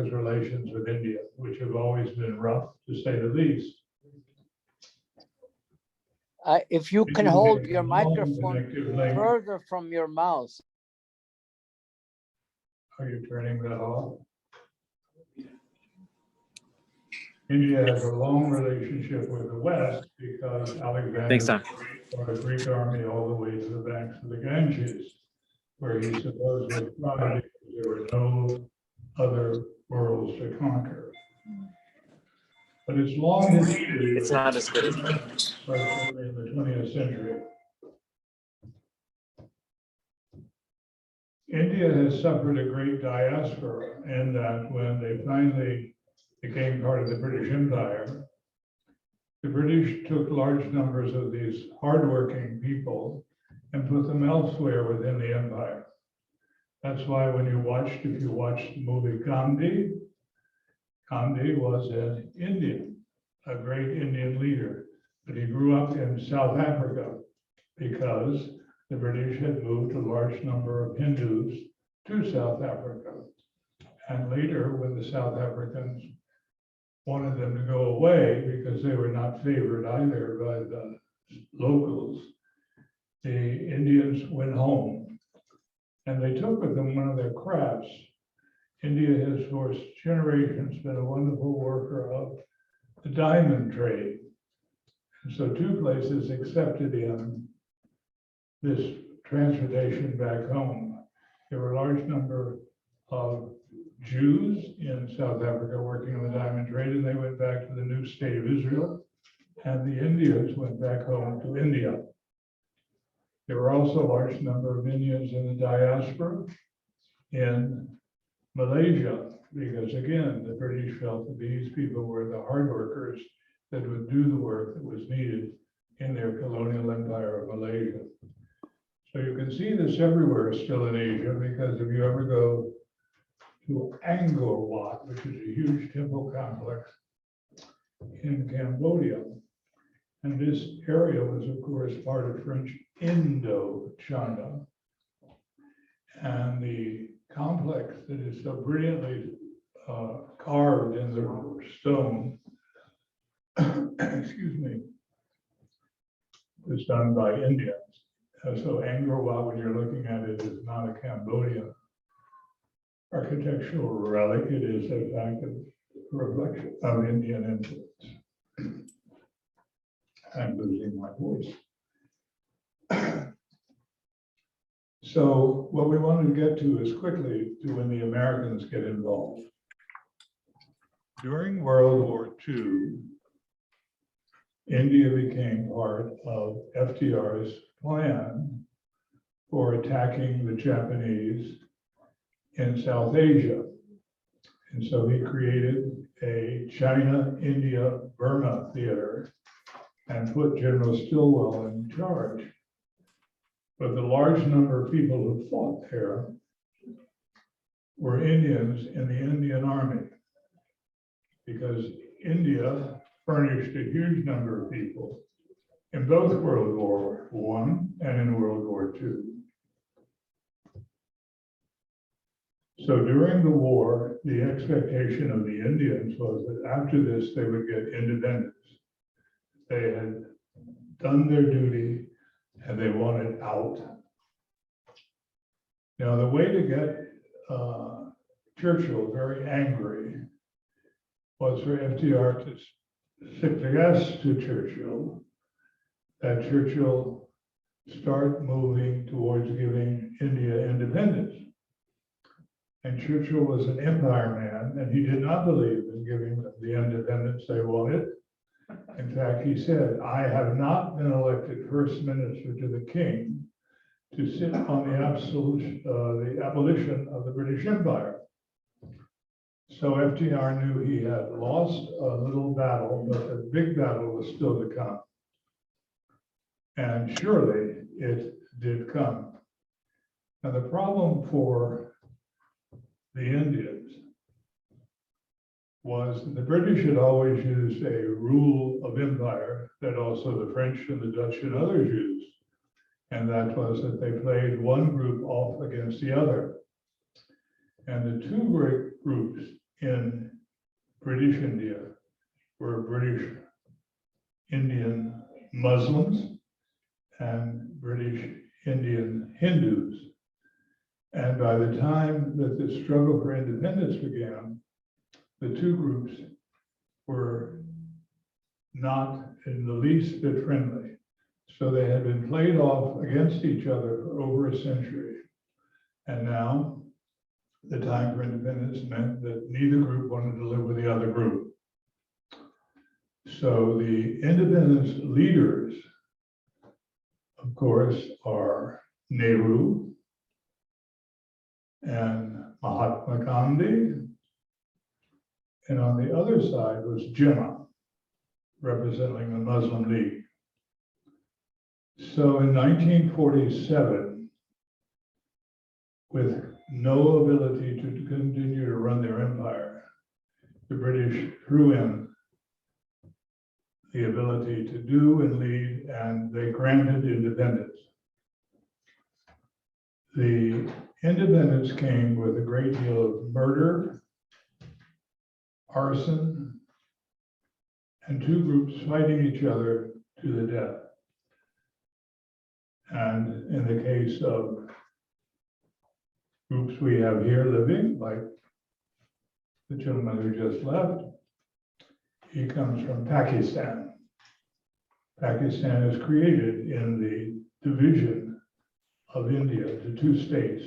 relations with India, which have always been rough, to say the least. If you can hold your microphone further from your mouth. Are you turning that off? India has a long relationship with the West because Alexander brought a Greek army all the way to the banks of the Ganges, where he supposedly tried because there were no other worlds to conquer. But its long history, It's not as good as in the 20th century. India has suffered a great diaspora in that when they finally became part of the British Empire, the British took large numbers of these hardworking people and put them elsewhere within the empire. That's why when you watched, if you watched the movie Gandhi, Gandhi was an Indian, a great Indian leader, but he grew up in South Africa because the British had moved a large number of Hindus to South Africa. And later, when the South Africans wanted them to go away because they were not favored either by the locals, the Indians went home and they took with them one of their crafts. India has for generations been a wonderful worker of the diamond trade. And so two places accepted him this transportation back home. There were a large number of Jews in South Africa working on the diamond trade, and they went back to the new state of Israel, and the Indians went back home to India. There were also a large number of Indians in the diaspora in Malaysia, because again, the British felt that these people were the hard workers that would do the work that was needed in their colonial empire of Malaysia. So you can see this everywhere still in Asia, because if you ever go to Angkor Wat, which is a huge temple complex in Cambodia, and this area was, of course, part of French Indochina, and the complex that is so brilliantly carved in the stone, excuse me, was done by Indians. So Angkor Wat, when you're looking at it, is not a Cambodian architectural relic. It is, in fact, a reflection of Indian influence. I'm losing my voice. So what we wanted to get to is quickly to when the Americans get involved. During World War II, India became part of FDR's plan for attacking the Japanese in South Asia. And so he created a China, India, Burma theater and put General Stilwell in charge. But the large number of people who fought there were Indians in the Indian Army, because India furnished a huge number of people in both World War I and in World War II. So during the war, the expectation of the Indians was that after this, they would get independence. They had done their duty and they wanted out. Now, the way to get Churchill very angry was for FDR to suggest to Churchill that Churchill start moving towards giving India independence. And Churchill was an empire man, and he did not believe in giving them the independence they wanted. In fact, he said, I have not been elected first minister to the king to sit on the abolition of the British Empire. So FDR knew he had lost a little battle, but the big battle was still to come. And surely it did come. Now, the problem for the Indians was the British had always used a rule of empire that also the French and the Dutch and others used. And that was that they played one group off against the other. And the two great groups in British India were British Indian Muslims and British Indian Hindus. And by the time that the struggle for independence began, the two groups were not in the least bit friendly. So they had been played off against each other for over a century. And now the time for independence meant that neither group wanted to live with the other group. So the independence leaders, of course, are Nehru and Mahatma Gandhi. And on the other side was Jinnah, representing the Muslim League. So in 1947, with no ability to continue to run their empire, the British threw in the ability to do and lead, and they granted independence. The independence came with a great deal of murder, arson, and two groups fighting each other to the death. And in the case of groups we have here living, like the gentleman who just left, he comes from Pakistan. Pakistan is created in the division of India to two states,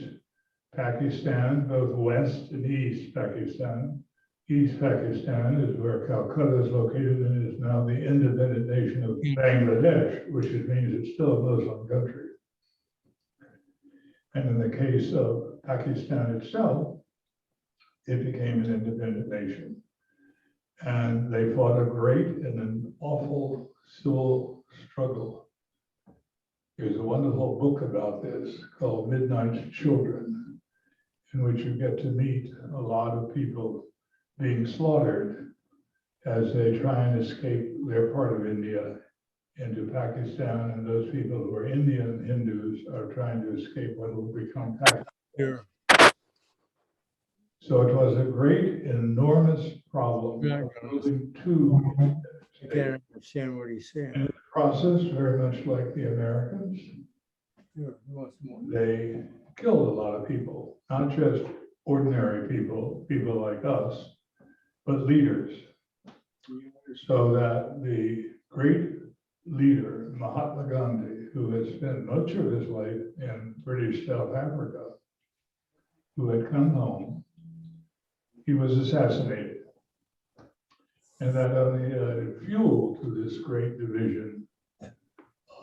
Pakistan, both West and East Pakistan. East Pakistan is where Calcutta is located and is now the independent nation of Bangladesh, which means it's still a Muslim country. And in the case of Pakistan itself, it became an independent nation. And they fought a great and an awful civil struggle. There's a wonderful book about this called Midnight Children, in which you get to meet a lot of people being slaughtered as they try and escape their part of India into Pakistan, and those people who are Indian Hindus are trying to escape what will become Pakistan. Sure. So it was a great, enormous problem of building two. I can't understand what he's And in saying. the process, very much like the Americans, Sure, what's more? they killed a lot of people, not just ordinary people, people like us, but leaders. So that the great leader, Mahatma Gandhi, who had spent much of his life in British South Africa, who had come home, he was assassinated. And that only added fuel to this great division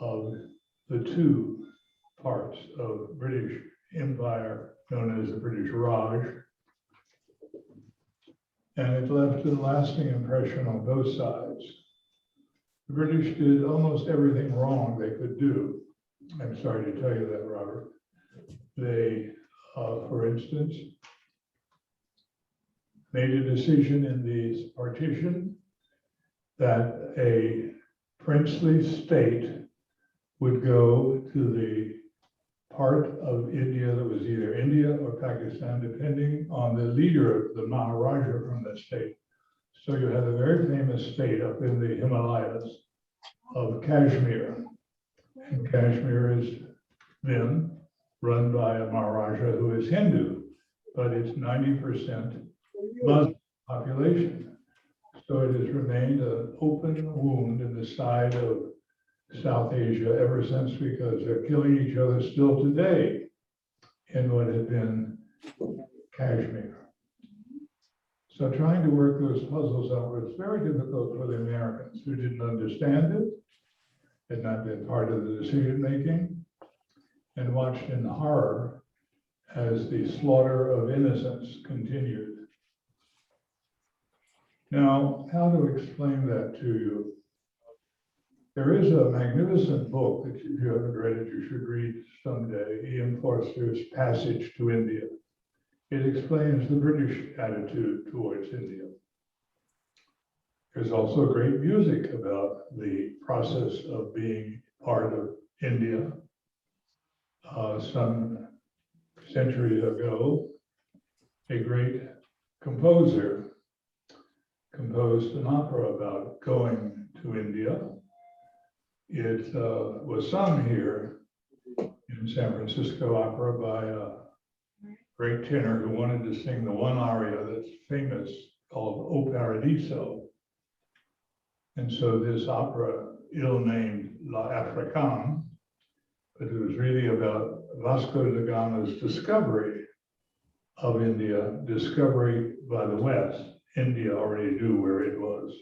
of the two parts of British Empire, known as the British Raj. And it left a lasting impression on both sides. The British did almost everything wrong they could do. I'm sorry to tell you that, Robert. They, for instance, made a decision in the partition that a princely state would go to the part of India that was either India or Pakistan, depending on the leader of the Maharaja from the state. So you had a very famous state up in the Himalayas of Kashmir. And Kashmir has been run by a Maharaja who is Hindu, but it's 90% Muslim population. So it has remained an open wound in the side of South Asia ever since, because they're killing each other still today in what had been Kashmir. So trying to work those puzzles out was very difficult for the Americans, who didn't understand it, had not been part of the decision making, and watched in horror as the slaughter of innocents continued. Now, how to explain that to you? There is a magnificent book that if you haven't read it, you should read someday, Ian Forster's Passage to India. It explains the British attitude towards India. There's also great music about the process of being part of India. Some centuries ago, a great composer composed an opera about going to India. It was sung here in San Francisco Opera by a great tenor who wanted to sing the one aria that's famous called O Paradiso. And so this opera, ill-named La Africaine, but it was really about Vasco da Gama's discovery of India, discovery by the West. India already knew where it was.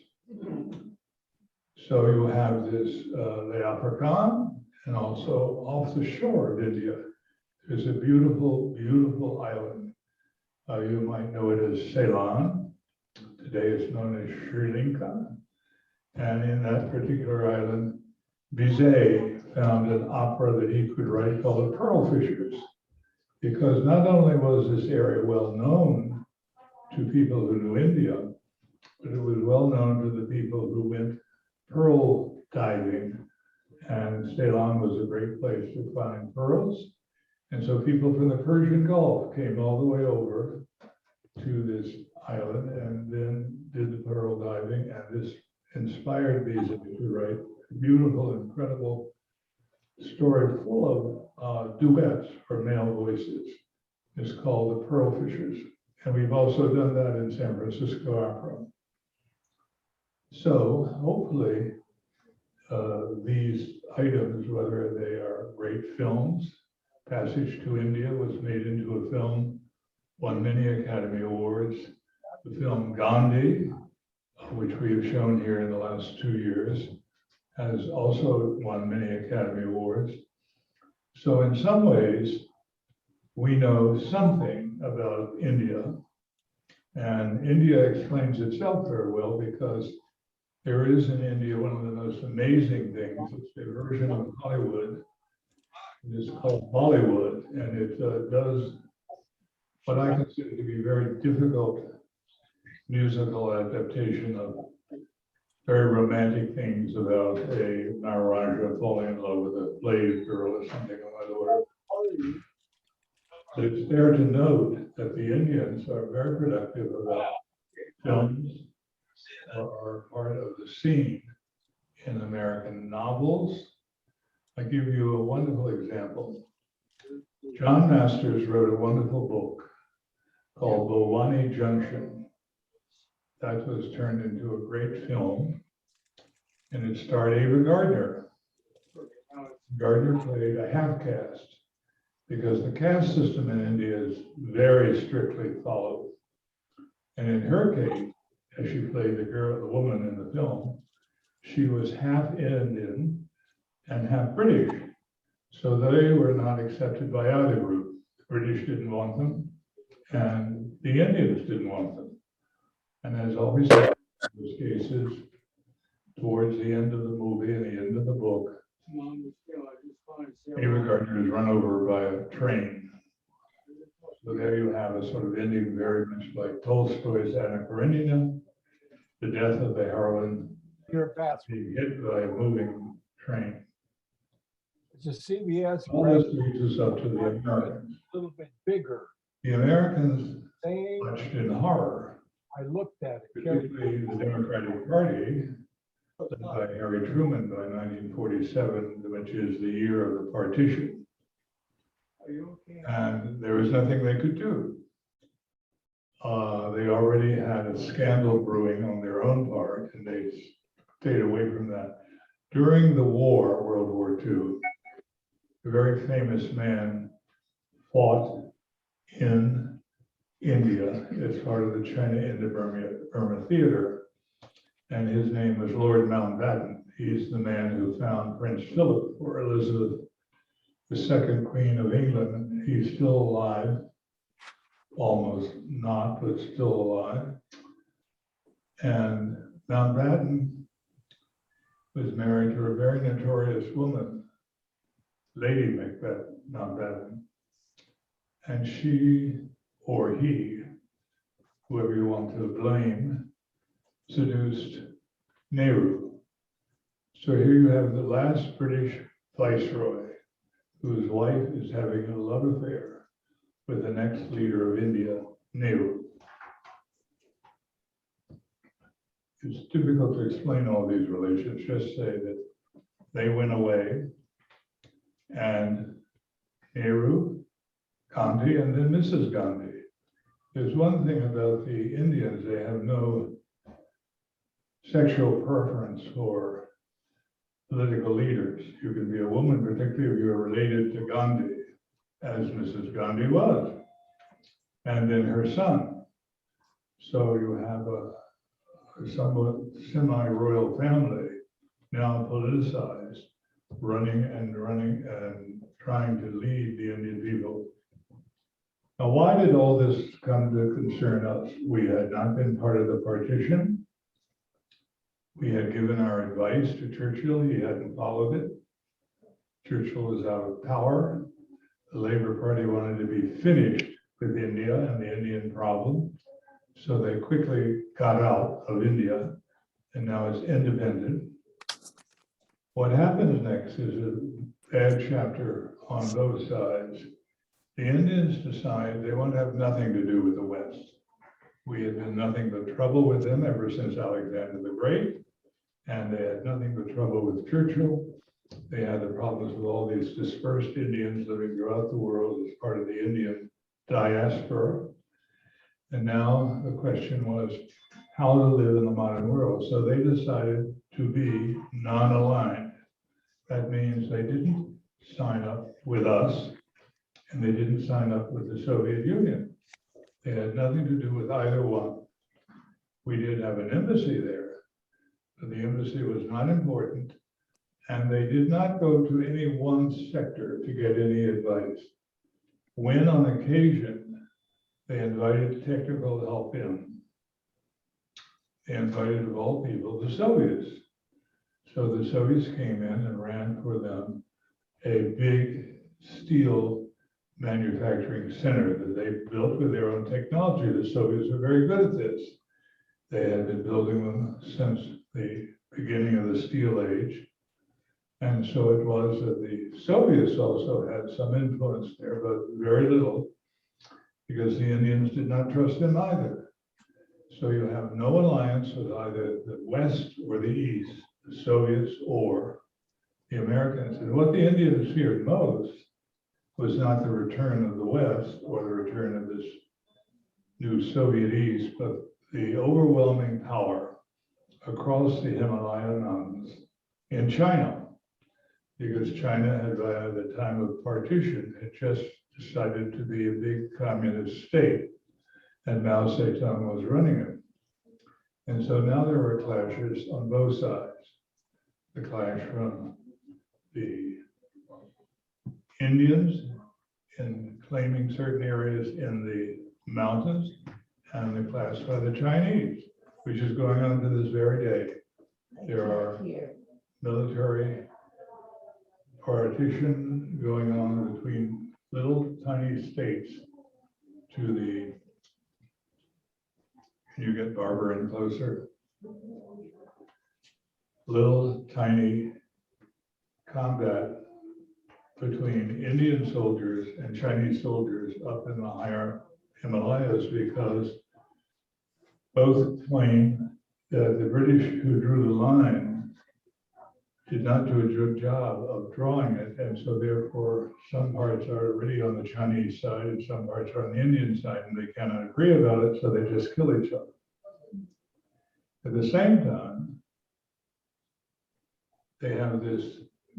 So you have this La Africaine, and also off the shore of India, there's a beautiful, beautiful island. You might know it as Ceylon. Today it's known as Sri Lanka. And in that particular island, Bizet found an opera that he could write called The Pearl Fishers, because not only was this area well known to people who knew India, but it was well known to the people who went pearl diving. And Ceylon was a great place to find pearls. And so people from the Persian Gulf came all the way over to this island and then did the pearl diving. And this inspired Bizet to write a beautiful, incredible story full of duets for male voices. It's called The Pearl Fishers. And we've also done that in San Francisco Opera. So hopefully these items, whether they are great films, Passage to India was made into a film, won many Academy Awards. The film Gandhi, which we have shown here in the last 2 years, has also won many Academy Awards. So in some ways, we know something about India. And India explains itself very well because there is in India one of the most amazing things. It's a version of Hollywood. It's called Bollywood, and it does what I consider to be very difficult musical adaptation of very romantic things about a Maharaja falling in love with a slave girl or something of that order. But it's fair to note that the Indians are very productive about films or are part of the scene in American novels. I give you a wonderful example. John Masters wrote a wonderful book called Bhowani Junction. That was turned into a great film, and it starred Ava Gardner. Gardner played a half caste because the caste system in India is very strictly followed. And in her case, as she played the girl, the woman in the film, she was half Indian and half British. So they were not accepted by either group. The British didn't want them, and the Indians didn't want them. And as always happens in those cases, towards the end of the movie and the end of the book, Ava Gardner is run over by a train. So there you have a sort of ending very much like Tolstoy's Anna Karenina, the death of the heroine being hit by a moving train. It's a CBS, All this leads us up to the Americans. a little bit bigger. The Americans Same, watched in horror, I looked at it. particularly the Democratic Party, led by Harry Truman by 1947, which is the year of the partition. And there was nothing they could do. They already had a scandal brewing on their own part, and they stayed away from that. During the war, World War II, a very famous man fought in India as part of the China Indo-Burma Theater, and his name was Lord Mountbatten. He's the man who found Prince Philip for Elizabeth, the second Queen of England. He's still alive, almost not, but still alive. And Mountbatten was married to a very notorious woman, Lady Macbeth Mountbatten. And she, or he, whoever you want to blame, seduced Nehru. So here you have the last British viceroy whose wife is having a love affair with the next leader of India, Nehru. it's difficult to explain all these relations. Just say that they went away and Nehru, Gandhi, and then Mrs. Gandhi. There's one thing about the Indians, they have no sexual preference for political leaders. You can be a woman, particularly if you're related to Gandhi, as Mrs. Gandhi was, and then her son. So you have a somewhat semi-royal family, now politicized, running and trying to lead the Indian people. Now, why did all this come to concern us? We had not been part of the partition. We had given our advice to Churchill. He hadn't followed it. Churchill was out of power. The Labour Party wanted to be finished with India and the Indian problem. So they quickly got out of India and now it's independent. What happens next is a bad chapter on both sides. The Indians decide they want to have nothing to do with the West. We had been nothing but trouble with them ever since Alexander the Great, and they had nothing but trouble with Churchill. They had the problems with all these dispersed Indians living throughout the world as part of the Indian diaspora. And now the question was how to live in the modern world. So they decided to be non-aligned. That means they didn't sign up with us and they didn't sign up with the Soviet Union. They had nothing to do with either one. We did have an embassy there, but the embassy was not important. And they did not go to any one sector to get any advice. When on occasion, they invited technical help in. They invited, of all people, the Soviets. So the Soviets came in and ran for them a big steel manufacturing center that they built with their own technology. The Soviets were very good at this. They had been building them since the beginning of the steel age. And so it was that the Soviets also had some influence there, but very little, because the Indians did not trust them either. So you have no alliance with either the West or the East, the Soviets or the Americans. And what the Indians feared most was not the return of the West or the return of this new Soviet East, but the overwhelming power across the Himalayan mountains in China. Because China had, by the time of partition, had just decided to be a big communist state, and Mao Zedong was running it. And so now there were clashes on both sides. The clash from the Indians in claiming certain areas in the mountains, and the clash by the Chinese, which is going on to this very day. There are military partition going on between little tiny states to the, can you get Barbara in closer? Little tiny combat between Indian soldiers and Chinese soldiers up in the higher Himalayas, because both claim that the British who drew the line did not do a good job of drawing it, and so therefore some parts are really on the Chinese side and some parts are on the Indian side, and they cannot agree about it, so they just kill each other. At the same time, they have this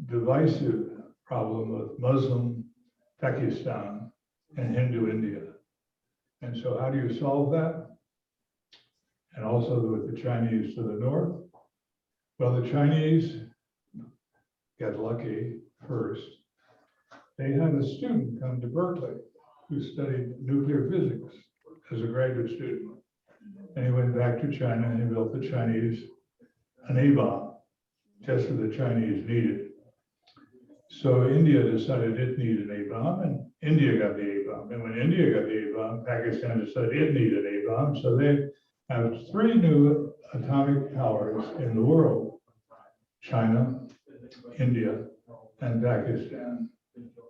divisive problem with Muslim Pakistan and Hindu India. And so how do you solve that? And also with the Chinese to the north? Well, the Chinese get lucky first. They had a student come to Berkeley who studied nuclear physics as a graduate student. And he went back to China and he built the Chinese an A-bomb, just as the Chinese needed. So India decided it needed an A-bomb, and India got the A-bomb. And when India got the A-bomb, Pakistan decided it needed an A-bomb. So they have three new atomic powers in the world: China, India, and Pakistan,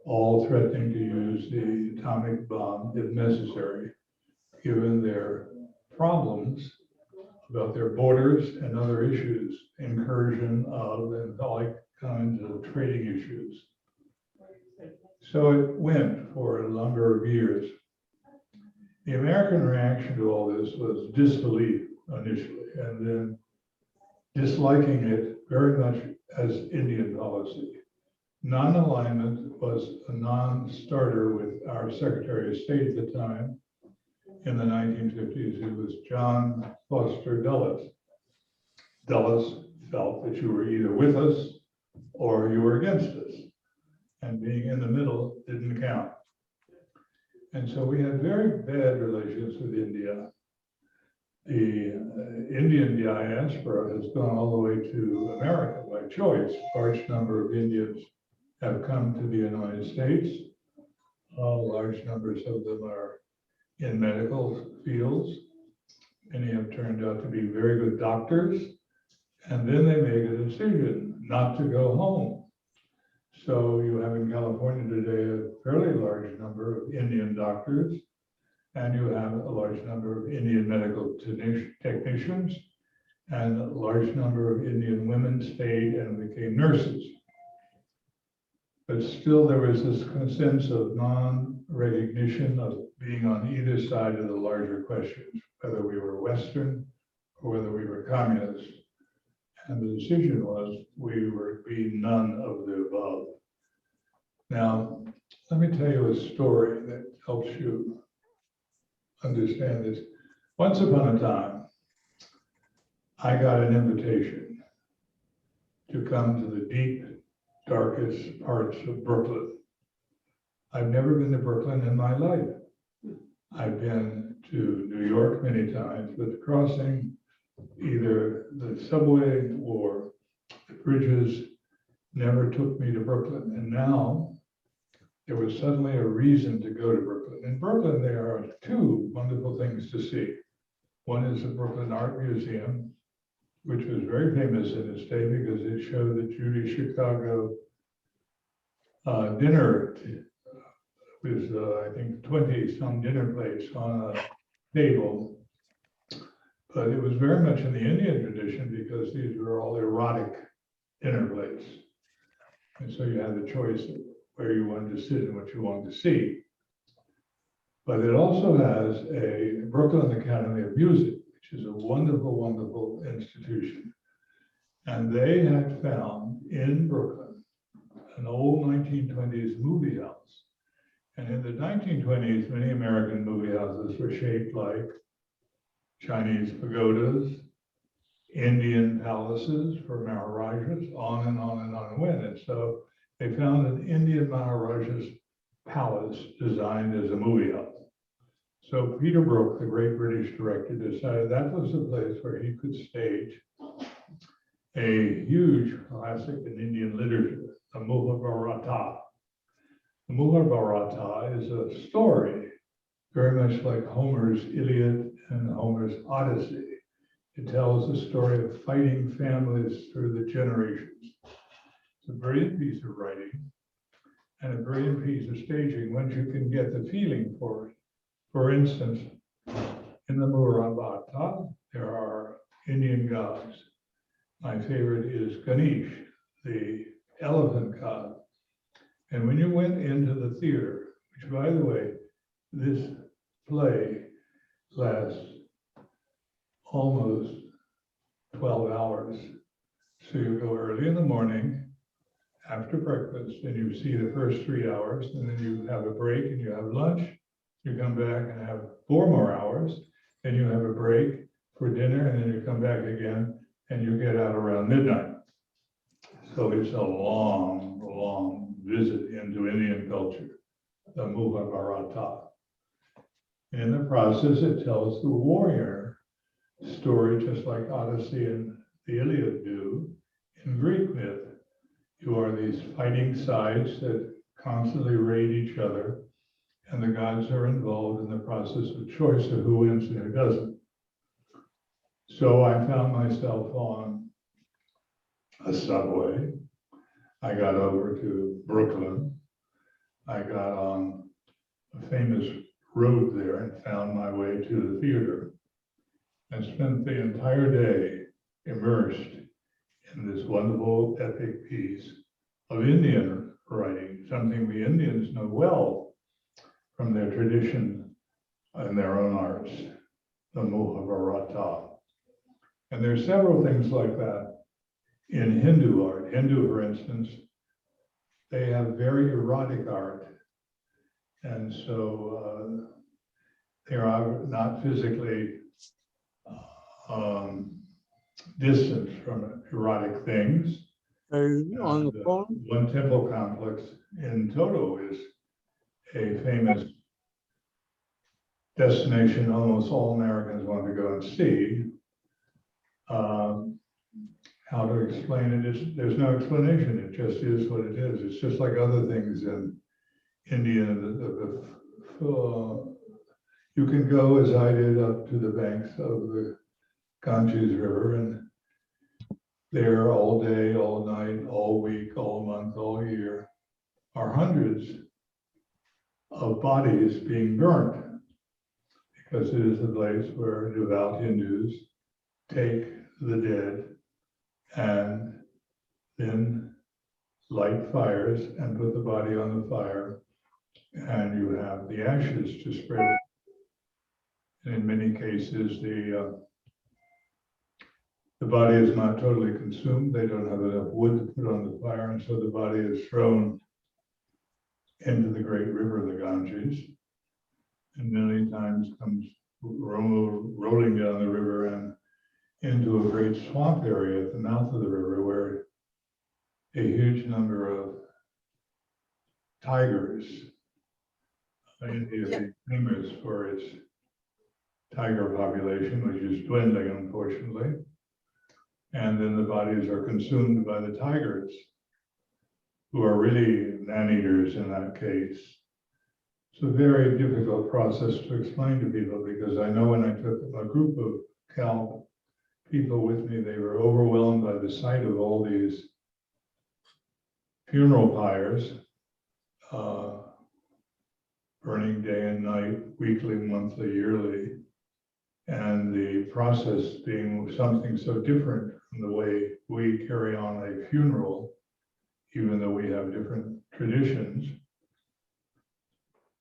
all threatening to use the atomic bomb if necessary, given their problems about their borders and other issues, incursion of and all kinds of trading issues. So it went for a number of years. The American reaction to all this was disbelief initially, and then disliking it very much as Indian policy. Non-alignment was a non-starter with our Secretary of State at the time in the 1950s, who was John Foster Dulles. Dulles felt that you were either with us or you were against us, and being in the middle didn't count. And so we had very bad relations with India. The Indian diaspora has gone all the way to America by choice. Large number of Indians have come to the United States. Large numbers of them are in medical fields. Many have turned out to be very good doctors. And then they make a decision not to go home. So you have in California today a fairly large number of Indian doctors, and you have a large number of Indian medical technicians, and a large number of Indian women stayed and became nurses. But still there was this sense of non-recognition of being on either side of the larger questions, whether we were Western or whether we were communist. And the decision was we were being none of the above. Now, let me tell you a story that helps you understand this. Once upon a time, I got an invitation to come to the deep, darkest parts of Brooklyn. I've never been to Brooklyn in my life. I've been to New York many times, but crossing either the subway or the bridges never took me to Brooklyn. And now there was suddenly a reason to go to Brooklyn. In Brooklyn, there are two wonderful things to see. One is the Brooklyn Art Museum, which was very famous in its day because it showed the Judy Chicago dinner with, I think, 20 some dinner plates on a table. But it was very much in the Indian tradition because these were all erotic dinner plates. And so you had the choice of where you wanted to sit and what you wanted to see. But it also has a Brooklyn Academy of Music, which is a wonderful, wonderful institution. And they had found in Brooklyn an old 1920s movie house. And in the 1920s, many American movie houses were shaped like Chinese pagodas, Indian palaces for Maharajas, on and on and on it went. And so they found an Indian Maharaja's palace designed as a movie house. So Peter Brook, the great British director, decided that was the place where he could stage a huge classic in Indian literature, the Mahabharata. The Mahabharata is a story very much like Homer's Iliad and Homer's Odyssey. It tells the story of fighting families through the generations. It's a brilliant piece of writing and a brilliant piece of staging once you can get the feeling for it. For instance, in the Mahabharata, there are Indian gods. My favorite is Ganesh, the elephant god. And when you went into the theater, which by the way, this play lasts almost 12 hours. So you go early in the morning after breakfast and you see the first 3 hours, and then you have a break and you have lunch. You come back and have 4 more hours, then you have a break for dinner, and then you come back again and you get out around midnight. So it's a long, long visit into Indian culture, the Mahabharata. In the process, it tells the warrior story, just like Odyssey and the Iliad do in Greek myth. You are these fighting sides that constantly raid each other, and the gods are involved in the process of choice of who wins and who doesn't. So I found myself on a subway. I got over to Brooklyn. I got on a famous road there and found my way to the theater. and spent the entire day immersed in this wonderful epic piece of Indian writing, something the Indians know well from their tradition and their own arts, the Mahabharata. And there's several things like that in Hindu art. Hindu, for instance, they have very erotic art. And so they are not physically distant from erotic things. Are you on the And, phone? one temple complex in Toto is a famous destination almost all Americans want to go and see. How to explain it is, there's no explanation. It just is what it is. It's just like other things in India. You can go, as I did, up to the banks of the Ganges River, and there all day, all night, all week, all month, all year are hundreds of bodies being burnt, because it is a place where devout Hindus take the dead and then light fires and put the body on the fire, and you have the ashes to spread it. And in many cases, the body is not totally consumed. They don't have enough wood to put on the fire, and so the body is thrown into the great river, the Ganges, and many times comes rolling down the river and into a great swamp area at the mouth of the river, where a huge number of tigers. India is famous for its tiger population, which is dwindling, unfortunately. And then the bodies are consumed by the tigers, who are really man-eaters in that case. It's a very difficult process to explain to people, because I know when I took a group of Cal people with me, they were overwhelmed by the sight of all these funeral pyres, burning day and night, weekly, monthly, yearly, and the process being something so different from the way we carry on a funeral, even though we have different traditions.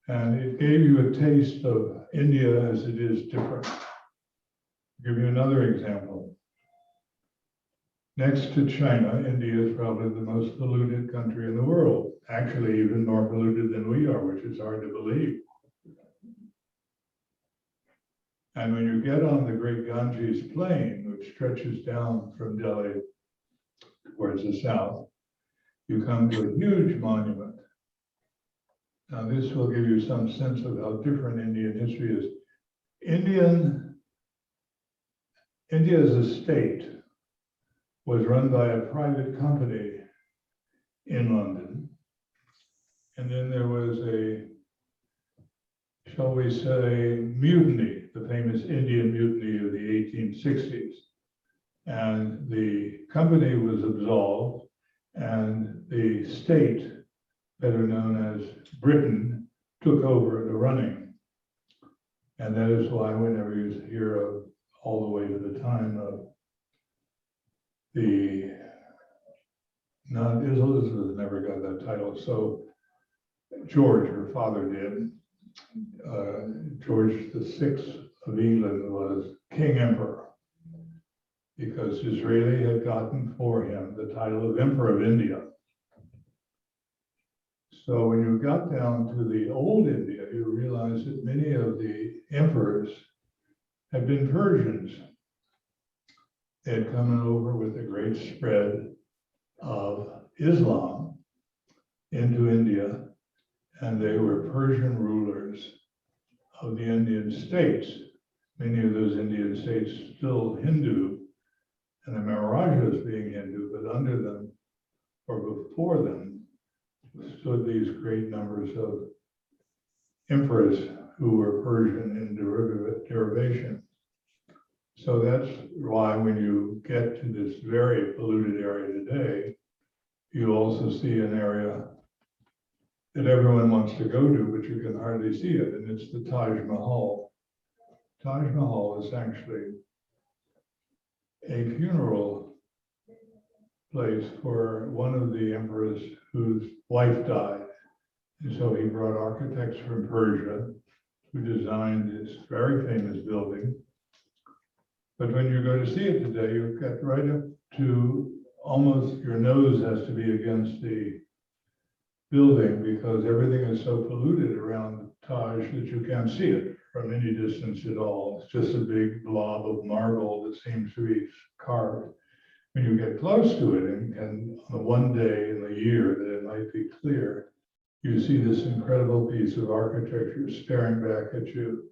And it gave you a taste of India as it is different. I'll give you another example. Next to China, India is probably the most polluted country in the world, actually even more polluted than we are, which is hard to believe. And when you get on the great Ganges plain, which stretches down from Delhi towards the south, you come to a huge monument. Now, this will give you some sense of how different Indian history is. India as a state was run by a private company in London. And then there was a, shall we say, mutiny, the famous Indian mutiny of the 1860s. And the company was absolved, and the state, better known as Britain, took over the running. And that is why whenever you hear of, all the way to the time of Elizabeth never got that title, so George, her father did. George VI of England was King Emperor, because Disraeli had gotten for him the title of Emperor of India. So when you got down to the old India, you realize that many of the emperors had been Persians. They had come over with a great spread of Islam into India, and they were Persian rulers of the Indian states. Many of those Indian states still Hindu, and the Maharajas being Hindu, but under them or before them stood these great numbers of emperors who were Persian in derivation. So that's why when you get to this very polluted area today, you also see an area that everyone wants to go to, but you can hardly see it, and it's the Taj Mahal. Taj Mahal is actually a funeral place for one of the emperors whose wife died. And so he brought architects from Persia who designed this very famous building. But when you go to see it today, you've got right up to almost your nose has to be against the building because everything is so polluted around the Taj that you can't see it from any distance at all. It's just a big blob of marble that seems to be carved. When you get close to it, and on the one day in the year that it might be clear, you see this incredible piece of architecture staring back at you,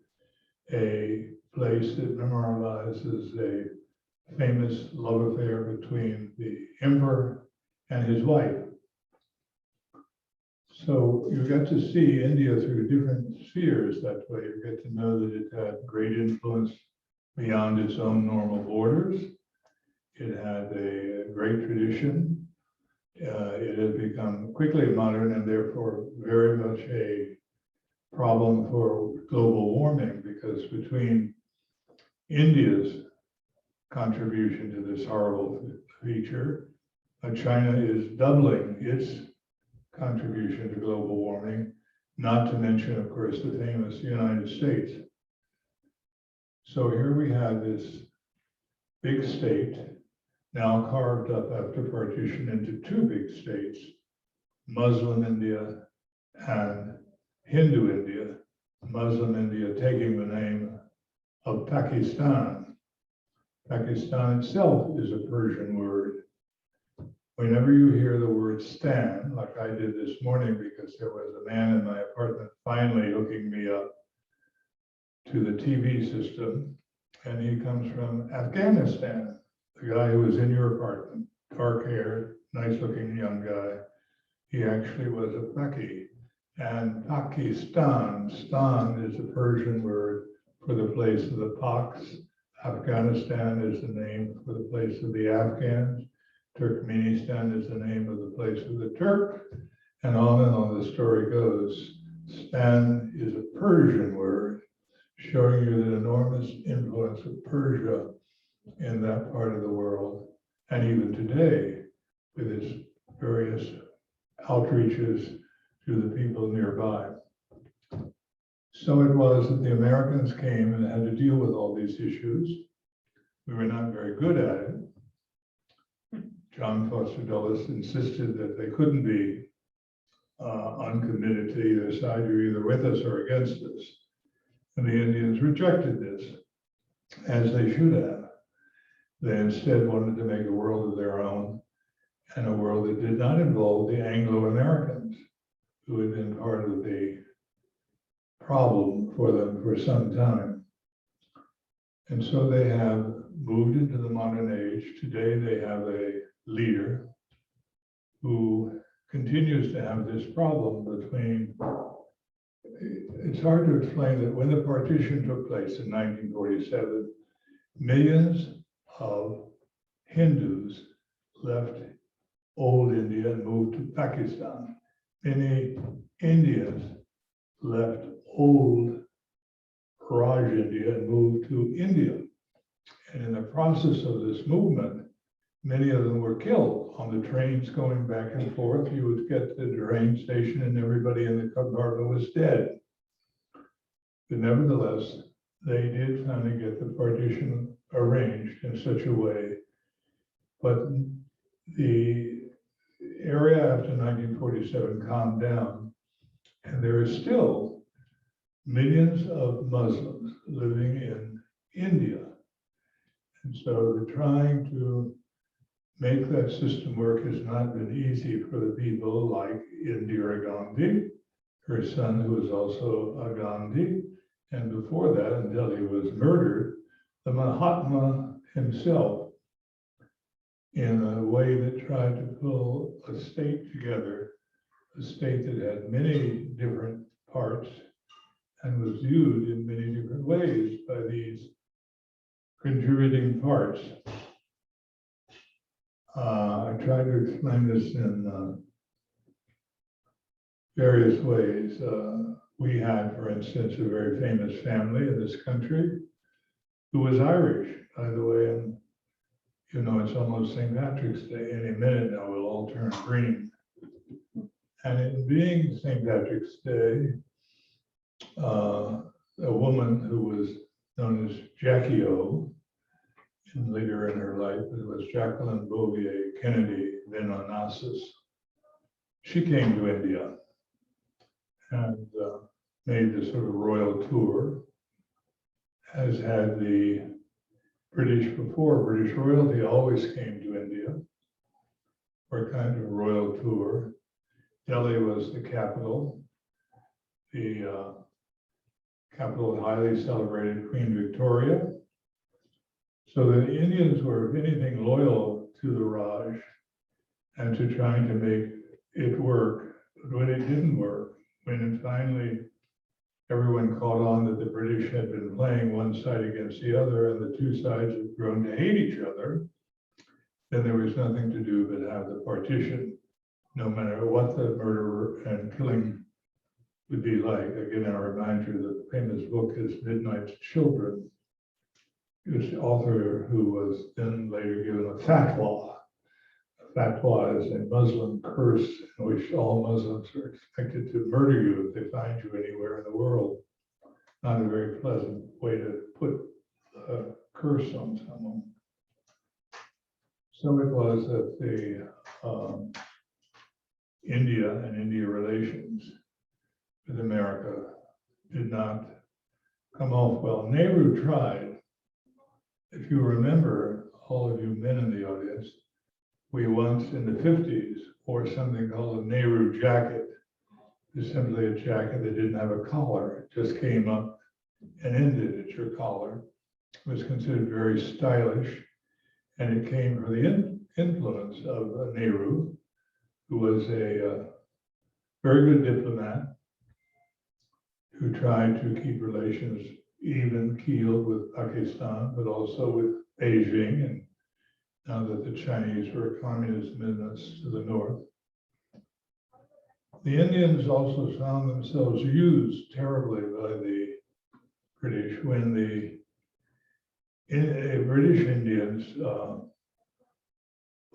a place that memorializes a famous love affair between the emperor and his wife. So you get to see India through different spheres that way. You get to know that it had great influence beyond its own normal borders. It had a great tradition. It has become quickly modern and therefore very much a problem for global warming because between India's contribution to this horrible feature, China is doubling its contribution to global warming, not to mention, of course, the famous United States. So here we have this big state now carved up after partition into two big states, Muslim India and Hindu India, Muslim India taking the name of Pakistan. Pakistan itself is a Persian word. Whenever you hear the word stan, like I did this morning, because there was a man in my apartment finally hooking me up to the TV system, and he comes from Afghanistan, the guy who was in your apartment, dark-haired, nice-looking young guy. He actually was a Paki. And Pakistan, stan is a Persian word for the place of the Paks. Afghanistan is the name for the place of the Afghans. Turkmenistan is the name of the place of the Turk, and on the story goes. Stan is a Persian word, showing you the enormous influence of Persia in that part of the world, and even today, with its various outreaches to the people nearby. So it was that the Americans came and had to deal with all these issues. We were not very good at it. John Foster Dulles insisted that they couldn't be uncommitted to either side. You're either with us or against us. And the Indians rejected this, as they should have. They instead wanted to make a world of their own, and a world that did not involve the Anglo-Americans, who had been part of the problem for them for some time. And so they have moved into the modern age. Today they have a leader who continues to have this problem between, it's hard to explain that when the partition took place in 1947, millions of Hindus left old India and moved to Pakistan. Many Indians left old Raj India and moved to India. And in the process of this movement, many of them were killed on the trains going back and forth. You would get to the train station and everybody in the compartment was dead. But nevertheless, they did finally get the partition arranged in such a way. But the area after 1947 calmed down, and there are still millions of Muslims living in India. And so the trying to make that system work has not been easy for the people like Indira Gandhi, her son who was also a Gandhi, and before that, until he was murdered, the Mahatma himself, in a way that tried to pull a state together, a state that had many different parts and was viewed in many different ways by these contributing parts. I try to explain this in various ways. We had, for instance, a very famous family in this country who was Irish, by the way, and You know, it's almost St. Patrick's Day. Any minute now, we'll all turn green. And it being St. Patrick's Day, a woman who was known as Jackie O, and later in her life, it was Jacqueline Bouvier Kennedy, then Onassis. She came to India and made this sort of royal tour, as had the British before. British royalty always came to India for a kind of royal tour. Delhi was the capital. The capital highly celebrated Queen Victoria. So the Indians were, if anything, loyal to the Raj and to trying to make it work. But when it didn't work, when finally everyone caught on that the British had been playing one side against the other and the two sides had grown to hate each other, then there was nothing to do but have the partition, no matter what the murder and killing would be like. Again, I remind you that the famous book is Midnight's Children. It was the author who was then later given a fatwa. A fatwa is a Muslim curse in which all Muslims are expected to murder you if they find you anywhere in the world. Not a very pleasant way to put a curse on someone. So it was that the India and India relations with America did not come off well. Nehru tried. If you remember, all of you men in the audience, we once in the 50s wore something called a Nehru jacket. It's simply a jacket that didn't have a collar. It just came up and ended at your collar. It was considered very stylish, and it came from the influence of Nehru, who was a very good diplomat, who tried to keep relations even keeled with Pakistan, but also with Beijing, and now that the Chinese were communist menace to the north. The Indians also found themselves used terribly by the British when the British Indians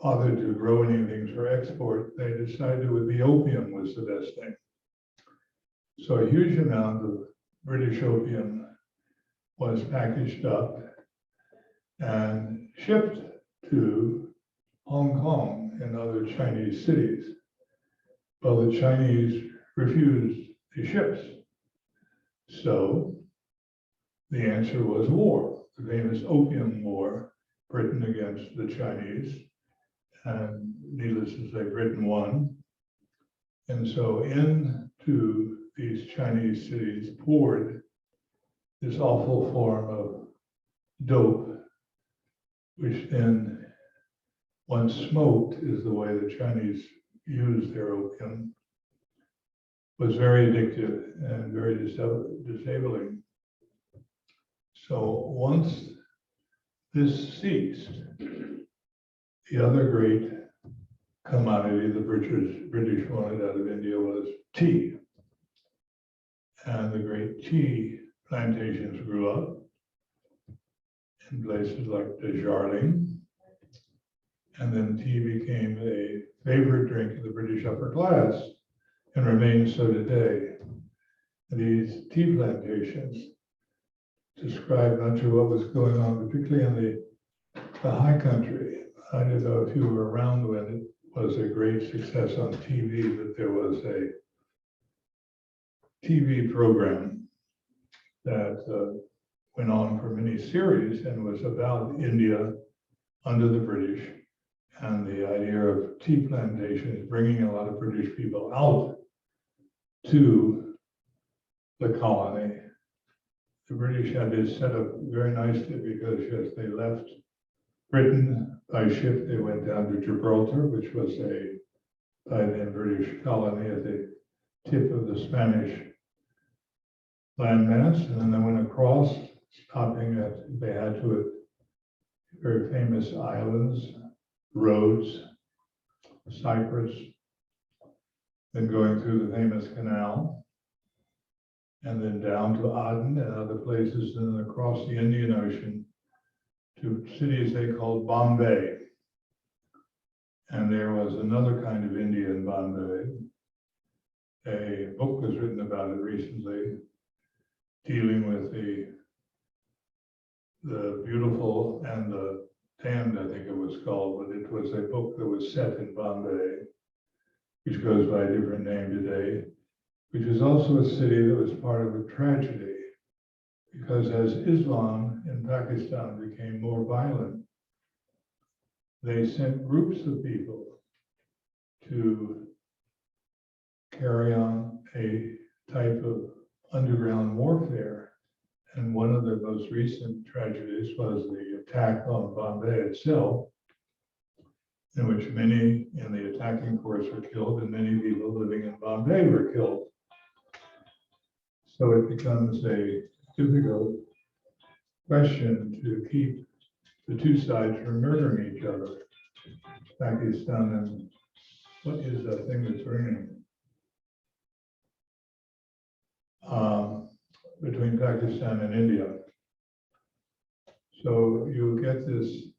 bothered to grow anything for export. They decided with the opium was the best thing. So a huge amount of British opium was packaged up and shipped to Hong Kong and other Chinese cities. Well, the Chinese refused the ships. So the answer was war, the famous Opium War, Britain against the Chinese. And needless to say, Britain won. And so into these Chinese cities poured this awful form of dope, which then, once smoked, is the way the Chinese use their opium, was very addictive and very disabling. So once this ceased, the other great commodity the British wanted out of India was tea. And the great tea plantations grew up in places like Darjeeling. And then tea became a favorite drink of the British upper class and remains so today. These tea plantations describe much of what was going on, particularly in the high country. I don't know if you were around when it was a great success on TV, but there was a TV program that went on for many series and was about India under the British and the idea of tea plantations, bringing a lot of British people out to the colony. The British had this set up very nicely because as they left Britain by ship, they went down to Gibraltar, which was a by then British colony at the tip of the Spanish landmass, and then they went across, stopping at, they had to at very famous islands, Rhodes, Cyprus, then going through the famous canal, and then down to Aden and other places, and then across the Indian Ocean to cities they called Bombay. And there was another kind of India in Bombay. A book was written about it recently, dealing with the beautiful and the damned, I think it was called, but it was a book that was set in Bombay, which goes by a different name today, which is also a city that was part of a tragedy, because as Islam in Pakistan became more violent, they sent groups of people to carry on a type of underground warfare. And one of the most recent tragedies was the attack on Bombay itself, in which many in the attacking force were killed and many people living in Bombay were killed. So it becomes a difficult question to keep the two sides from murdering each other. Pakistan and what is that thing that's ringing? Between Pakistan and India. So you get this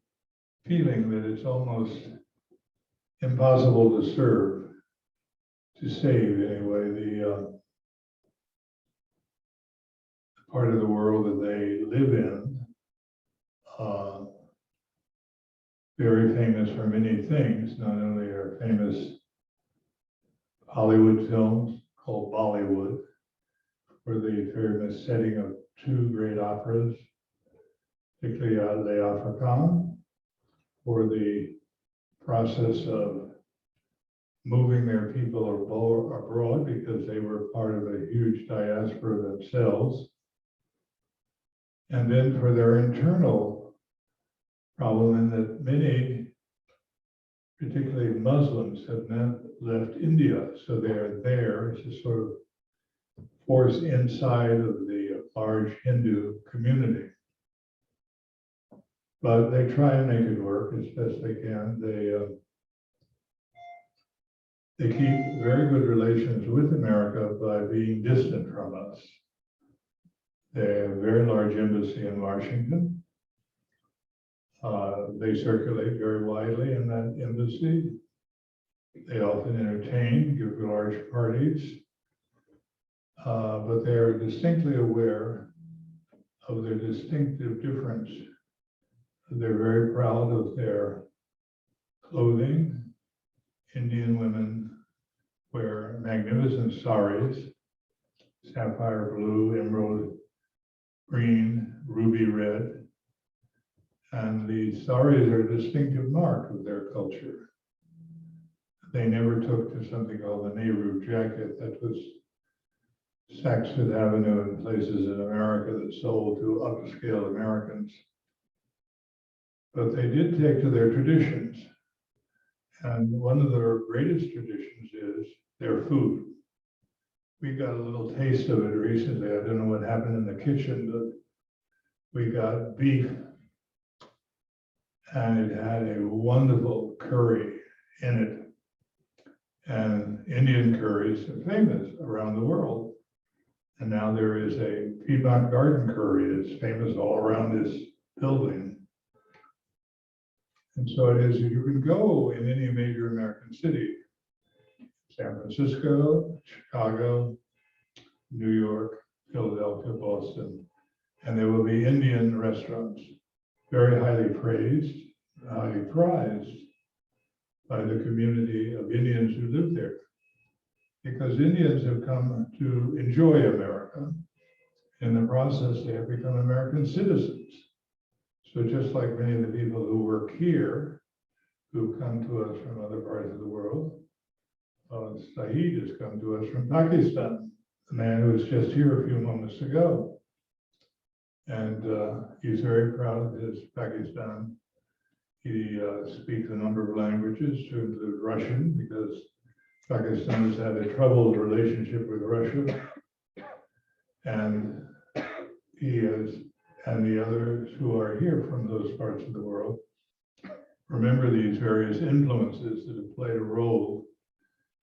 feeling that it's almost impossible to serve, to save anyway, the part of the world that they live in. Very famous for many things. Not only are famous Hollywood films called Bollywood, for the famous setting of two great operas, particularly Les Africains, for the process of moving their people abroad because they were part of a huge diaspora themselves, and then for their internal problem in that many, particularly Muslims, have not left India, so they're there as a sort of force inside of the large Hindu community. But they try and make it work as best they can. They keep very good relations with America by being distant from us. They have a very large embassy in Washington. They circulate very widely in that embassy. They often entertain, give large parties. But they are distinctly aware of their distinctive difference. They're very proud of their clothing. Indian women wear magnificent saris, sapphire blue, emerald green, ruby red. And the saris are a distinctive mark of their culture. They never took to something called the Nehru jacket that was Saks Fifth Avenue and places in America that sold to upscale Americans. But they did take to their traditions. And one of their greatest traditions is their food. We got a little taste of it recently. I don't know what happened in the kitchen, but we got beef and it had a wonderful curry in it. And Indian curries are famous around the world. And now there is a Piedmont garden curry that's famous all around this building. And so it is, you can go in any major American city, San Francisco, Chicago, New York, Philadelphia, Boston, and there will be Indian restaurants, very highly praised, highly prized by the community of Indians who live there. Because Indians have come to enjoy America. In the process, they have become American citizens. So just like many of the people who work here, who come to us from other parts of the world, Saeed has come to us from Pakistan, the man who was just here a few moments ago. And he's very proud of his Pakistan. He speaks a number of languages, to include Russian, because Pakistan has had a troubled relationship with Russia. And he is, and the others who are here from those parts of the world, remember these various influences that have played a role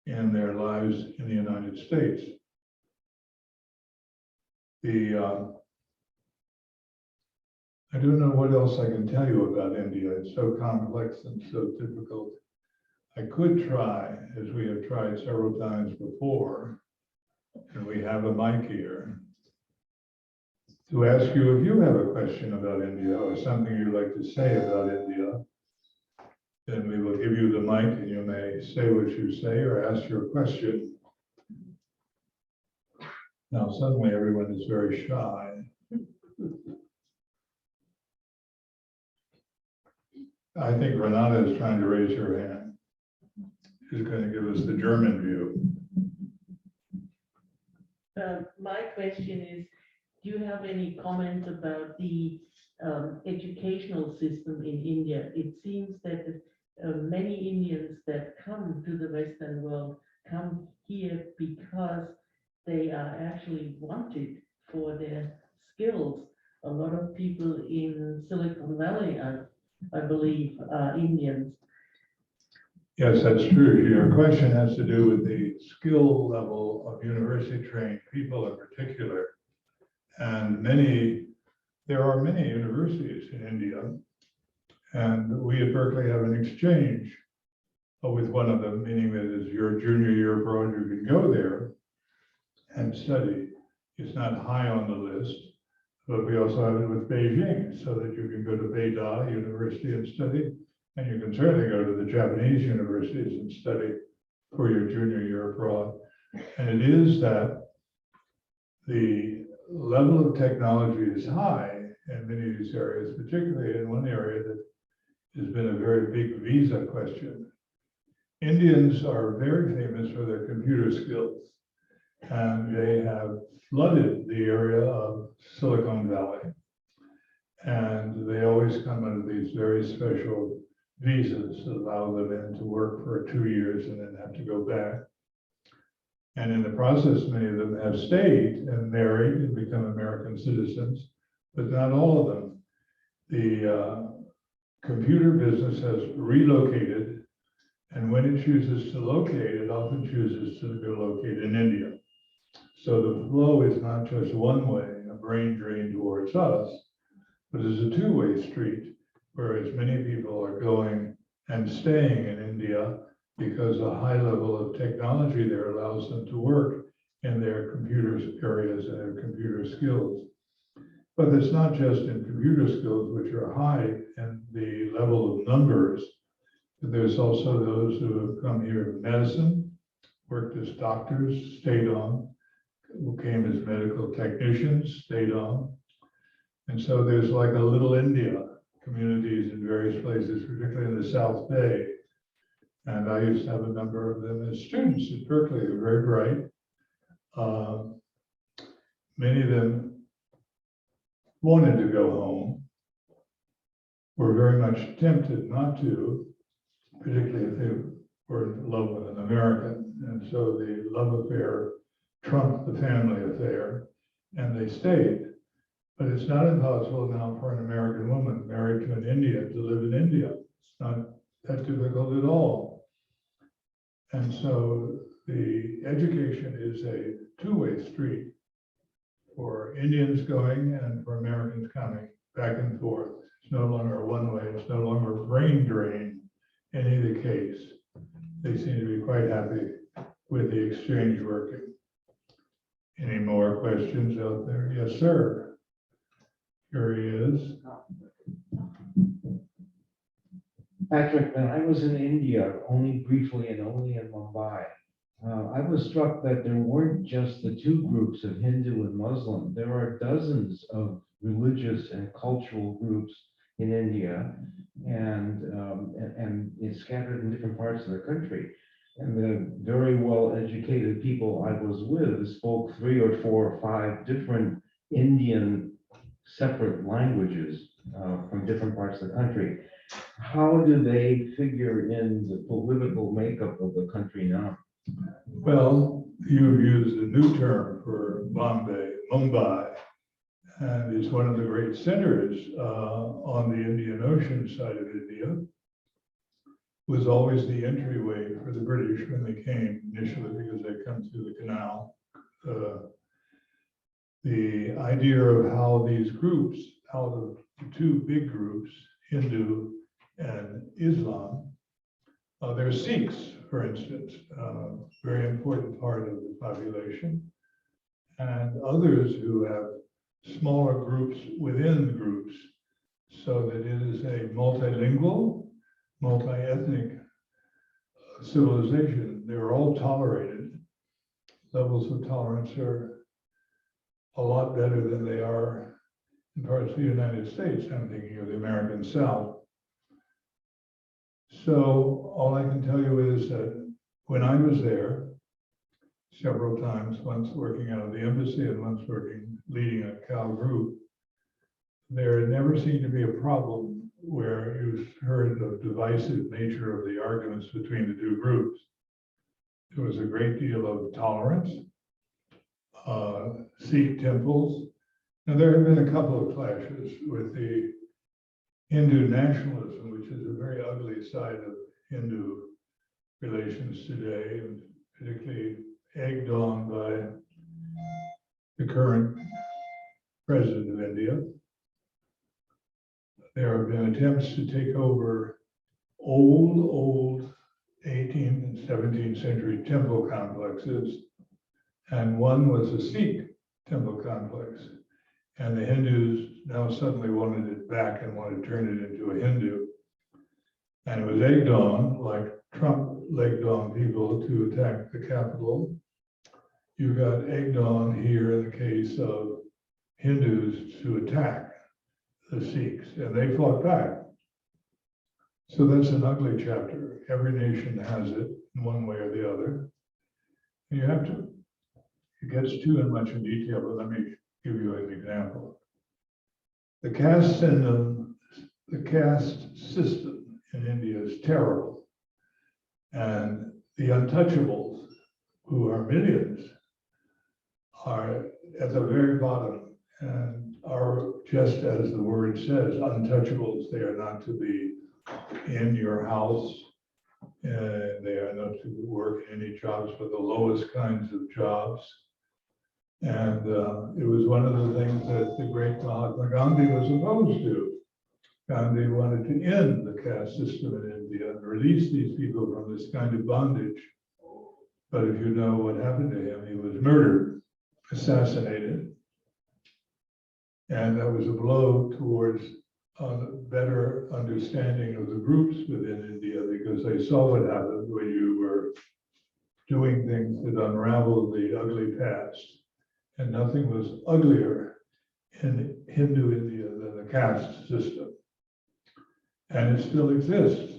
in their lives in the United States. I don't know what else I can tell you about India. It's so complex and so difficult. I could try, as we have tried several times before, and we have a mic here, to ask you if you have a question about India or something you'd like to say about India. Then we will give you the mic and you may say what you say or ask your question. Now, suddenly everyone is very shy. I think Renata is trying to raise her hand. She's going to give us the German view. My question is, do you have any comments about the educational system in India? It seems that many Indians that come to the Western world come here because they are actually wanted for their skills. A lot of people in Silicon Valley, I believe, are Indians. Yes, that's true. Your question has to do with the skill level of university trained people in particular. And there are many universities in India. And we at Berkeley have an exchange with one of them, meaning that as your junior year abroad, you can go there and study. It's not high on the list, but we also have it with Beijing, so that you can go to Beida University and study. And you can certainly go to the Japanese universities and study for your junior year abroad. And it is that the level of technology is high in many of these areas, particularly in one area that has been a very big visa question. Indians are very famous for their computer skills, and they have flooded the area of Silicon Valley. And they always come under these very special visas that allow them in to work for 2 years and then have to go back. And in the process, many of them have stayed and married and become American citizens, but not all of them. The computer business has relocated, and when it chooses to locate, it often chooses to go locate in India. So the flow is not just one way, a brain drain towards us, but it's a two-way street, whereas many people are going and staying in India because a high level of technology there allows them to work in their computer areas and their computer skills. But it's not just in computer skills, which are high in the level of numbers, but there's also those who have come here in medicine, worked as doctors, stayed on, who came as medical technicians, stayed on. And so there's like a little India, communities in various places, particularly in the South Bay. And I used to have a number of them as students at Berkeley. They're very bright. Many of them wanted to go home, were very much tempted not to, particularly if they were in love with an American. And so the love affair trumped the family affair, and they stayed. But it's not impossible now for an American woman married to an Indian to live in India. It's not that difficult at all. And so the education is a two-way street for Indians going and for Americans coming back and forth. It's no longer a one-way, it's no longer a brain drain in either case. They seem to be quite happy with the exchange working. Any more questions out there? Yes, sir. Here he is. Patrick, when I was in India, only briefly and only in Mumbai, I was struck that there weren't just the two groups of Hindu and Muslim. There are dozens of religious and cultural groups in India, and it's scattered in different parts of the country. And the very well-educated people I was with spoke 3 or 4 or 5 different Indian separate languages from different parts of the country. How do they figure in the political makeup of the country now? Well, you've used a new term for Mumbai, and it's one of the great centers on the Indian Ocean side of India. Was always the entryway for the British when they came initially, because they come through the canal. The idea of how these groups out of the two big groups, Hindu and Islam. There are Sikhs, for instance, very important part of the population, and others who have smaller groups within groups, so that it is a multilingual, multi-ethnic civilization. They're all tolerated. Levels of tolerance are a lot better than they are in parts of the United States. I'm thinking of the American South. So all I can tell you is that when I was there several times, once working out of the embassy and once leading a Cal group, there never seemed to be a problem where you heard the divisive nature of the arguments between the two groups. There was a great deal of tolerance, Sikh temples. Now, there have been a couple of clashes with the Hindu nationalism, which is a very ugly side of Hindu relations today, and particularly egged on by the current president of India. There have been attempts to take over old 18th and 17th century temple complexes, and one was a Sikh temple complex. And the Hindus now suddenly wanted it back and wanted to turn it into a Hindu. And it was egged on, like Trump legged on people to attack the Capitol. You got egged on here in the case of Hindus to attack the Sikhs, and they fought back. So that's an ugly chapter. Every nation has it in one way or the other. And you have to, it gets too much in detail, but let me give you an example. The caste system in India is terrible. And the untouchables, who are millions, are at the very bottom and are, just as the word says, untouchables. They are not to be in your house, and they are not to work any jobs but the lowest kinds of jobs. And it was one of the things that the great Mahatma Gandhi was opposed to. Gandhi wanted to end the caste system in India and release these people from this kind of bondage. But if you know what happened to him, he was murdered, assassinated. And that was a blow towards a better understanding of the groups within India, because they saw what happened when you were doing things that unraveled the ugly past. And nothing was uglier in Hindu India than the caste system. And it still exists.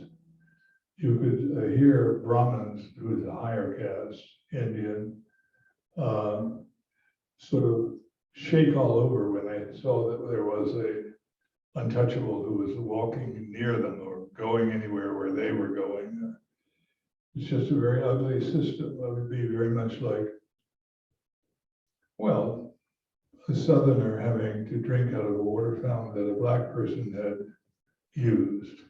You could hear Brahmins, who is a higher caste Indian, sort of shake all over when they saw that there was a untouchable who was walking near them or going anywhere where they were going. It's just a very ugly system. It would be very much like, well, a Southerner having to drink out of a water fountain that a black person had used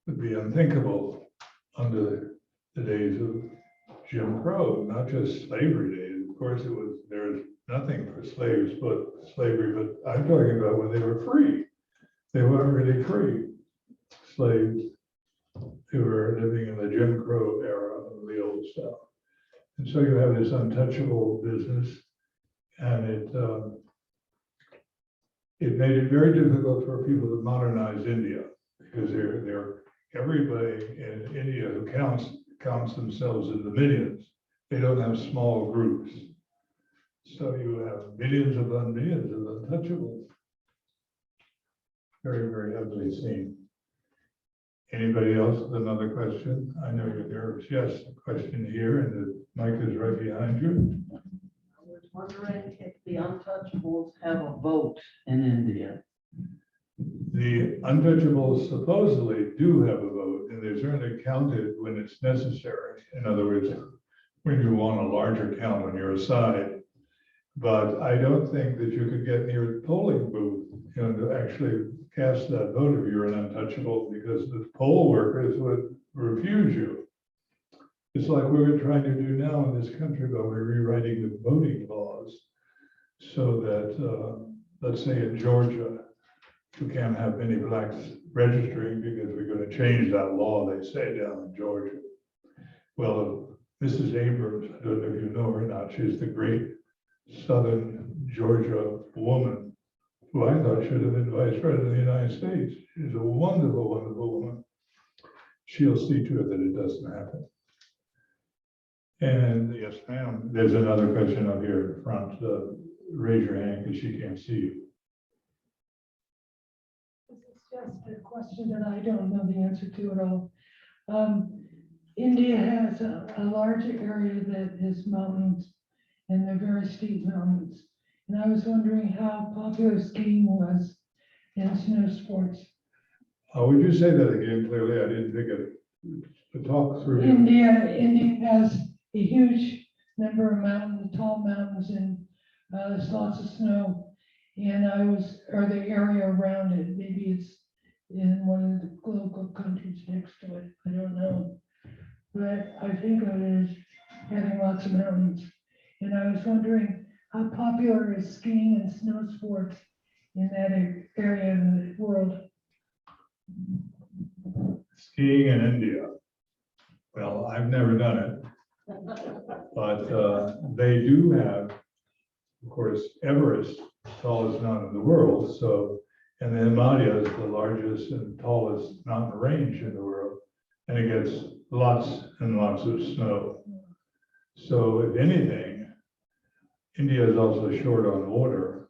would be unthinkable under the days of Jim Crow, not just slavery days. Of course, there's nothing for slaves but slavery, but I'm talking about when they were free. They weren't really free slaves. They were living in the Jim Crow era of the old South. And so you have this untouchable business, and it made it very difficult for people to modernize India, because everybody in India who counts themselves in the millions. They don't have small groups. So you have millions of untouchables. Very, very ugly scene. Anybody else with another question? I know you're nervous. Yes, a question here, and the mic is right behind you. I was wondering if the untouchables have a vote in India. The untouchables supposedly do have a vote, and they're certainly counted when it's necessary. In other words, when you want a larger count on your side. But I don't think that you could get near the polling booth, to actually cast that vote if you're an untouchable, because the poll workers would refuse you. It's like we're trying to do now in this country, but we're rewriting the voting laws so that, let's say in Georgia, you can't have many blacks registering because we're going to change that law, they say, down in Georgia. Well, Mrs. Abrams, I don't know if you know her or not, she's the great Southern Georgia woman who I thought should have been Vice President of the United States. She's a wonderful, wonderful woman. She'll see to it that it doesn't happen. And yes, ma'am, there's another question up here in front. Raise your hand because she can't see you. This is just a question that I don't know the answer to at all. India has a large area that is mountains, and they're very steep mountains. And I was wondering how popular skiing was in snow sports. Would you say that again clearly? I didn't think it. To talk through. India has a huge number of mountains, tall mountains, and there's lots of snow. And or the area around it, maybe it's in one of the local countries next to it, I don't know. But I think of it as having lots of mountains. And I was wondering how popular is skiing and snow sports in that area of the world? Skiing in India. Well, I've never done it, but they do have, of course, Everest, tallest mountain in the world. So, and the Himalayas is the largest and tallest mountain range in the world, and it gets lots and lots of snow. So, if anything, India is also short on water.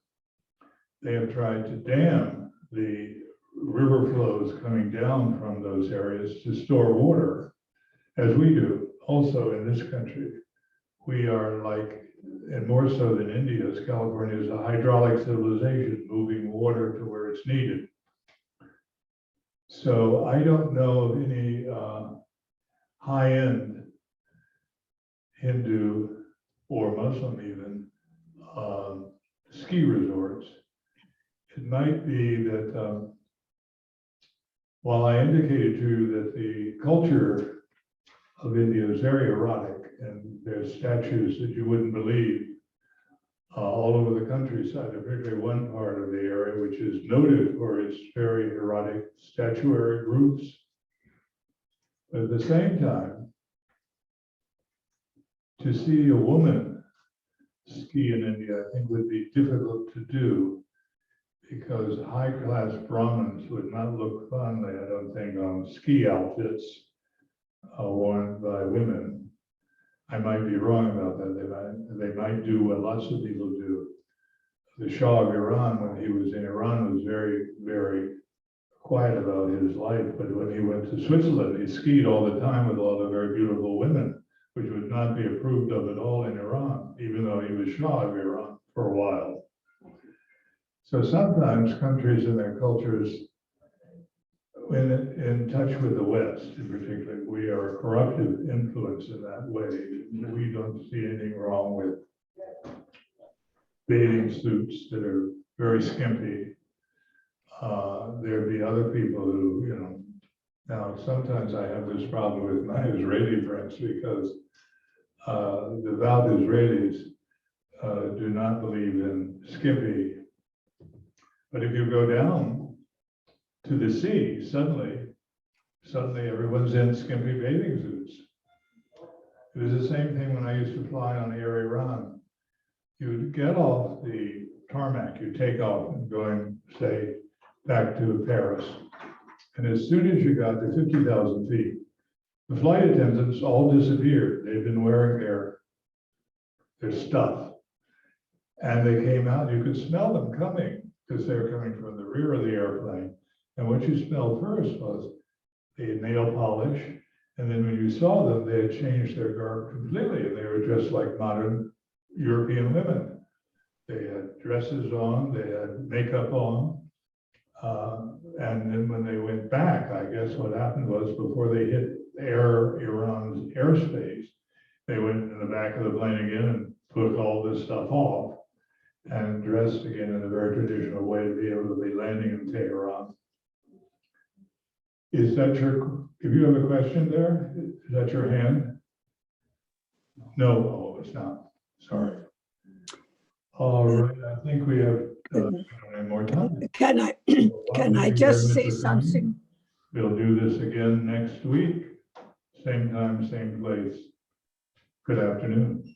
They have tried to dam the river flows coming down from those areas to store water, as we do also in this country. We are like, and more so than India's, California is a hydraulic civilization, moving water to where it's needed. So I don't know of any high-end Hindu or Muslim even ski resorts. It might be that while I indicated to you that the culture of India is very erotic, and there's statues that you wouldn't believe all over the countryside, particularly one part of the area, which is noted for its very erotic statuary groups. But at the same time, to see a woman ski in India, I think would be difficult to do, because high-class Brahmins would not look fondly, I don't think, on ski outfits worn by women. I might be wrong about that. They might do what lots of people do. The Shah of Iran, when he was in Iran, was very, very quiet about his life. But when he went to Switzerland, he skied all the time with all the very beautiful women, which would not be approved of at all in Iran, even though he was Shah of Iran for a while. So sometimes countries and their cultures, when in touch with the West in particular, we are a corruptive influence in that way. We don't see anything wrong with bathing suits that are very skimpy. There'd be other people who, you know, now sometimes I have this problem with my Israeli friends because devout Israelis do not believe in skimpy. But if you go down to the sea, suddenly everyone's in skimpy bathing suits. It was the same thing when I used to fly on Air Iran. You would get off the tarmac, you take off and going, say, back to Paris. And as soon as you got to 50,000 feet, the flight attendants all disappeared. They'd been wearing their stuff. And they came out, you could smell them coming because they were coming from the rear of the airplane. And what you smelled first was the nail polish. And then when you saw them, they had changed their garb completely. And they were dressed like modern European women. They had dresses on, they had makeup on. And then when they went back, I guess what happened was before they hit Iran's airspace, they went in the back of the plane again and took all this stuff off and dressed again in a very traditional way to be able to be landing in Tehran. Is that if you have a question there, is that your hand? No, oh, it's not, sorry. All right, I think we have Any more time? Can I, can I Thank you just very say much for coming. something? We'll do this again next week, same time, same place. Good afternoon.